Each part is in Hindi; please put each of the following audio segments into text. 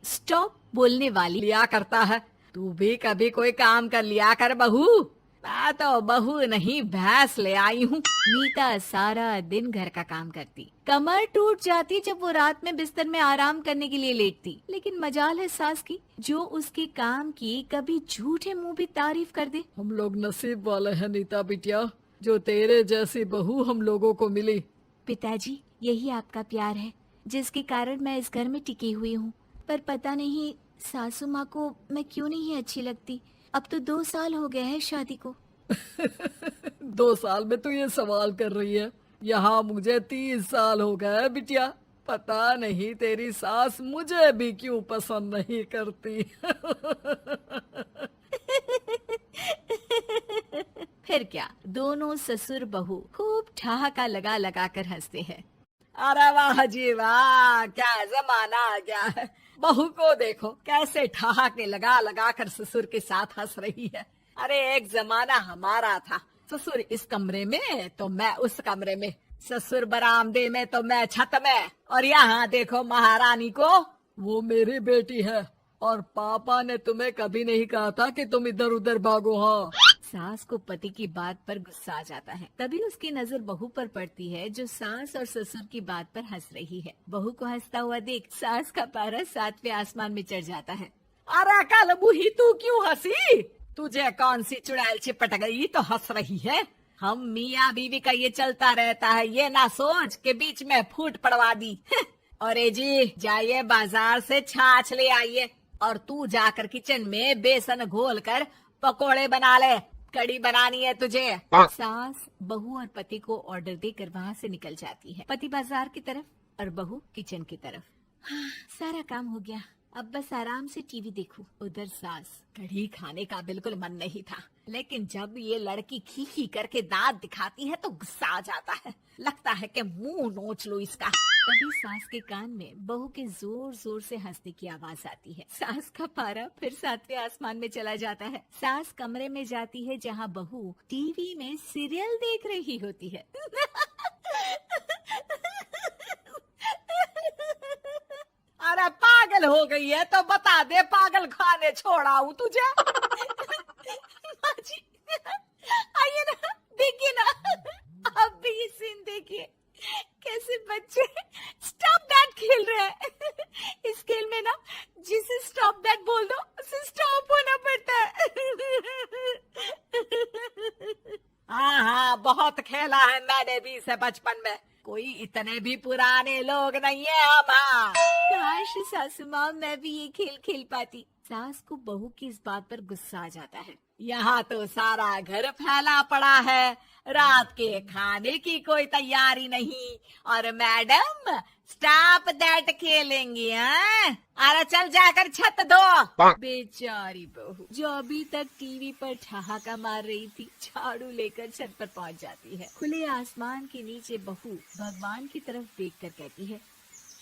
स्टॉप बोलने वाली लिया करता है। तू भी कभी कोई काम कर लिया कर बहू। मैं तो बहू नहीं भैंस ले आई हूँ। नीता सारा दिन घर का काम करती, कमर टूट जाती जब वो रात में बिस्तर में आराम करने के लिए लेटती। लेकिन मजाल है सास की, जो उसके काम की कभी झूठे मुंह भी तारीफ कर दे। हम लोग नसीब वाले हैं नीता बिटिया, जो तेरे जैसी बहू हम लोगों को मिली। पिताजी, यही आपका प्यार है जिसके कारण मैं इस घर में टिकी हुई हूँ। पर पता नहीं सासू माँ को मैं क्यों नहीं अच्छी लगती। अब तो 2 साल हो गए हैं शादी को। 2 साल में तू ये सवाल कर रही है? यहाँ मुझे 30 साल हो गए बिटिया। पता नहीं तेरी सास मुझे भी क्यों पसंद नहीं करती। फिर क्या, दोनों ससुर बहू खूब ठहाका लगा लगा कर हंसते हैं। अरे वाह जी वाह, क्या जमाना आ गया है। बहू को देखो कैसे ठहाके लगा लगा कर ससुर के साथ हंस रही है। अरे एक जमाना हमारा था, ससुर इस कमरे में तो मैं उस कमरे में, ससुर बरामदे में तो मैं छत में, और यहाँ देखो महारानी को। वो मेरी बेटी है और पापा ने तुम्हें कभी नहीं कहा था कि तुम इधर उधर भागो। हाँ, सास को पति की बात पर गुस्सा आ जाता है। तभी उसकी नजर बहू पर पड़ती है, जो सास और ससुर की बात पर हंस रही है। बहू को हंसता हुआ देख सास का पारा 7वें आसमान में चढ़ जाता है। अरे कल बूही तू क्यों हंसी? तुझे कौन सी चुड़ैल चिपट गई तो हंस रही है? हम मियाँ बीवी का ये चलता रहता है, ये ना सोच के बीच में फूट पड़वा दी। अरे जी जाइए बाजार से छाछ ले आइए, और तू जाकर किचन में बेसन घोल कर पकोड़े बना ले, कड़ी बनानी है तुझे। सास बहू और पति को ऑर्डर देकर वहाँ से निकल जाती है। पति बाजार की तरफ और बहू किचन की तरफ। हाँ, सारा काम हो गया, अब बस आराम से टीवी देखूं। उधर सास, कढ़ी खाने का बिल्कुल मन नहीं था, लेकिन जब ये लड़की खी खी करके दांत दिखाती है तो गुस्सा आ जाता है। लगता है कि मुंह नोच लो इसका। तभी सास के कान में बहू के जोर जोर से हंसने की आवाज आती है। सास का पारा फिर 7वें आसमान में चला जाता है। सास कमरे में जाती है जहाँ बहू टीवी में सीरियल देख रही होती है। अरे पागल हो गई है तो बता दे, पागल खाने छोड़ाऊं तुझे? माँ जी, आइए ना, देखिए ना, आप भी ये सीन देखिए, कैसे बच्चे स्टॉप दैट खेल रहे हैं। इस खेल में ना जिसे स्टॉप दैट बोल दो उसे स्टॉप होना पड़ता है। हाँ हाँ, बहुत खेला है मैंने भी इसे बचपन में। कोई इतने भी पुराने लोग नहीं है हम। हाँ, काश सासू माँ मैं भी ये खेल खेल पाती। सास को बहू की इस बात पर गुस्सा आ जाता है। यहाँ तो सारा घर फैला पड़ा है, रात के खाने की कोई तैयारी नहीं, और मैडम स्टॉप दैट खेलेंगी। हाँ, अरे चल जाकर छत धो। बेचारी बहू जो अभी तक टीवी पर ठहाका मार रही थी, झाड़ू लेकर छत पर पहुंच जाती है। खुले आसमान के नीचे बहू भगवान की तरफ देखकर कहती है,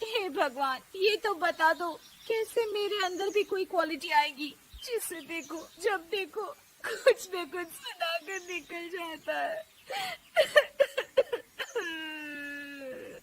हे भगवान, ये तो बता दो कैसे मेरे अंदर भी कोई क्वालिटी आएगी जिसे देखो जब देखो कुछ न कुछ सुनाकर निकल जाता है।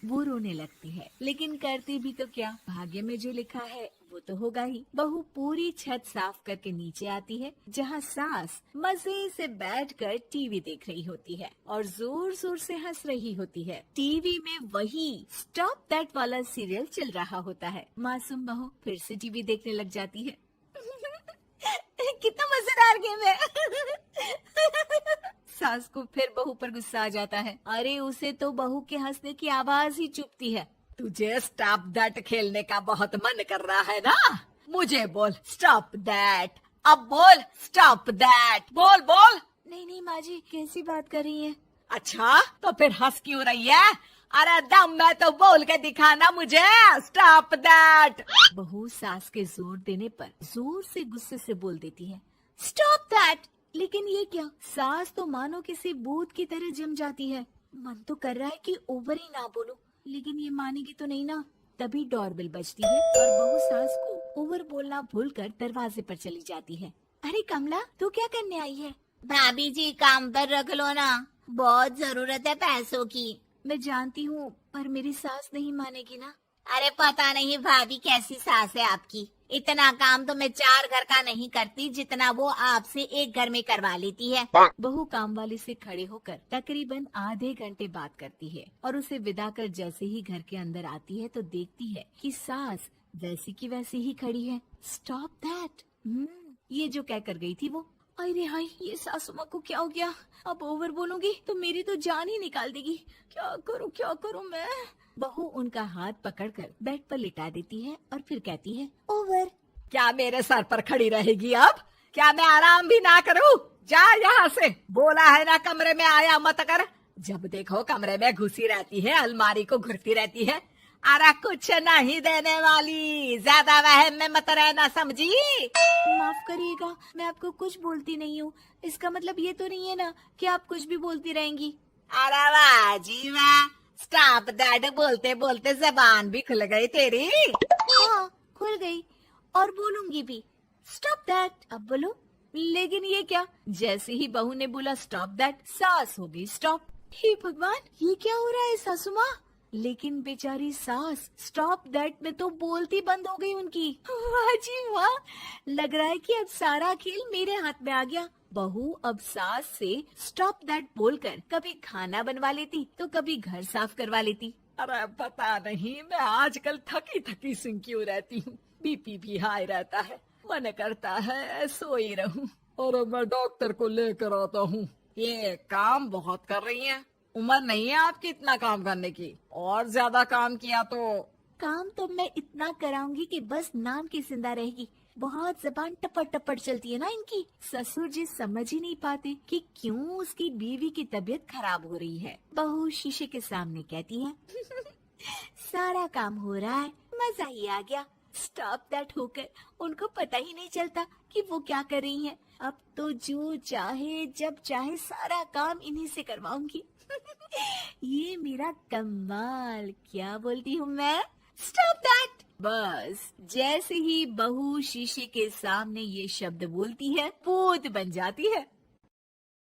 वो रोने लगती है, लेकिन करती भी तो क्या, भाग्य में जो लिखा है वो तो होगा ही। बहू पूरी छत साफ करके नीचे आती है, जहाँ सास मजे से बैठकर टीवी देख रही होती है और जोर जोर से हंस रही होती है। टीवी में वही स्टॉप दैट वाला सीरियल चल रहा होता है। मासूम बहू फिर से टीवी देखने लग जाती है। कितना मजेदार गेम है। सास को फिर बहू पर गुस्सा आ जाता है। अरे उसे तो बहू के हंसने की आवाज ही चुभती है। तुझे स्टॉप दैट खेलने का बहुत मन कर रहा है ना? मुझे बोल स्टॉप दैट, अब बोल स्टॉप दैट, बोल बोल। नहीं नहीं माँ जी, कैसी बात कर रही है? अच्छा तो फिर हंस क्यों रही है? अरे दम में तो बोल के दिखाना मुझे स्टॉप दैट। बहू सास के जोर देने पर जोर से गुस्से से बोल देती है, स्टॉप दैट। लेकिन ये क्या, सास तो मानो किसी भूत की तरह जम जाती है। मन तो कर रहा है कि ओवर ही ना बोलूं, लेकिन ये मानेगी तो नहीं ना। तभी डोरबेल बजती है और बहू सास को ओवर बोलना भूलकर दरवाजे पर चली जाती है। अरे कमला, तू क्या करने आई है? भाभी जी काम पर रख लो ना, बहुत जरूरत है पैसों की। मैं जानती हूँ, पर मेरी सास नहीं मानेगी ना। अरे पता नहीं भाभी कैसी सास है आपकी, इतना काम तो मैं 4 घर का नहीं करती जितना वो आपसे एक घर में करवा लेती है। बहू काम वाले से खड़े होकर तकरीबन आधे घंटे बात करती है और उसे विदा कर जैसे ही घर के अंदर आती है तो देखती है कि सास वैसी की वैसी ही खड़ी है। Stop that. ये जो कह कर गई थी वो। अरे हाय, ये सासू माँ को क्या हो गया? अब ओवर बोलूंगी तो मेरी तो जान ही निकाल देगी। क्या करूँ मैं? बहू उनका हाथ पकड़कर बेड पर लिटा देती है और फिर कहती है, ओवर। क्या मेरे सर पर खड़ी रहेगी अब? क्या मैं आराम भी ना करूं? जा यहाँ से। बोला है ना कमरे में आया मत कर। जब देखो कमरे में घुसी रहती है, अलमारी को घुरती रहती है। अरे कुछ नहीं देने वाली, ज्यादा वहम में मत रहना, समझी? माफ करिएगा, मैं आपको कुछ बोलती नहीं हूँ। इसका मतलब ये तो नहीं है ना कि आप कुछ भी बोलती रहेंगी। अरे वाह जी वाह, स्टॉप दैट बोलते बोलते जबान भी खुल गई तेरी। हाँ, खुल गई और बोलूंगी भी। Stop that. अब बोलो। लेकिन ये क्या? जैसे ही बहू ने बोला स्टॉप दैट, सास हो गई स्टॉप। हे भगवान, ये क्या हो रहा है सासू माँ? लेकिन बेचारी सास स्टॉप दैट में तो बोलती बंद हो गई उनकी। वाह जी वाह, लग रहा है कि अब सारा खेल मेरे हाथ में आ गया। बहू अब सास से स्टॉप दैट बोलकर कभी खाना बनवा लेती तो कभी घर साफ करवा लेती। अरे पता नहीं, मैं आजकल थकी थकी सी क्यों रहती हूँ। बीपी भी हाई रहता है, मन करता है सोई रहूं। और मैं डॉक्टर को लेकर आता हूँ। ये काम बहुत कर रही हैं। उम्र नहीं है आपकी इतना काम करने की, और ज्यादा काम किया तो। काम तो मैं इतना कराऊंगी कि बस नाम की जिंदा रहेगी। बहुत जबान टपट टपट चलती है ना इनकी। ससुर जी समझ ही नहीं पाते कि क्यों उसकी बीवी की तबीयत खराब हो रही है। बहू शीशे के सामने कहती है, सारा काम हो रहा है, मजा ही आ गया। स्टॉप दैट होकर उनको पता ही नहीं चलता कि वो क्या कर रही हैं। अब तो जो चाहे जब चाहे सारा काम इन्हीं से करवाऊंगी। ये मेरा कमाल। क्या बोलती हूँ मैं? Stop that. बस जैसे ही बहू शीशे के सामने ये शब्द बोलती है, भूत बन जाती है।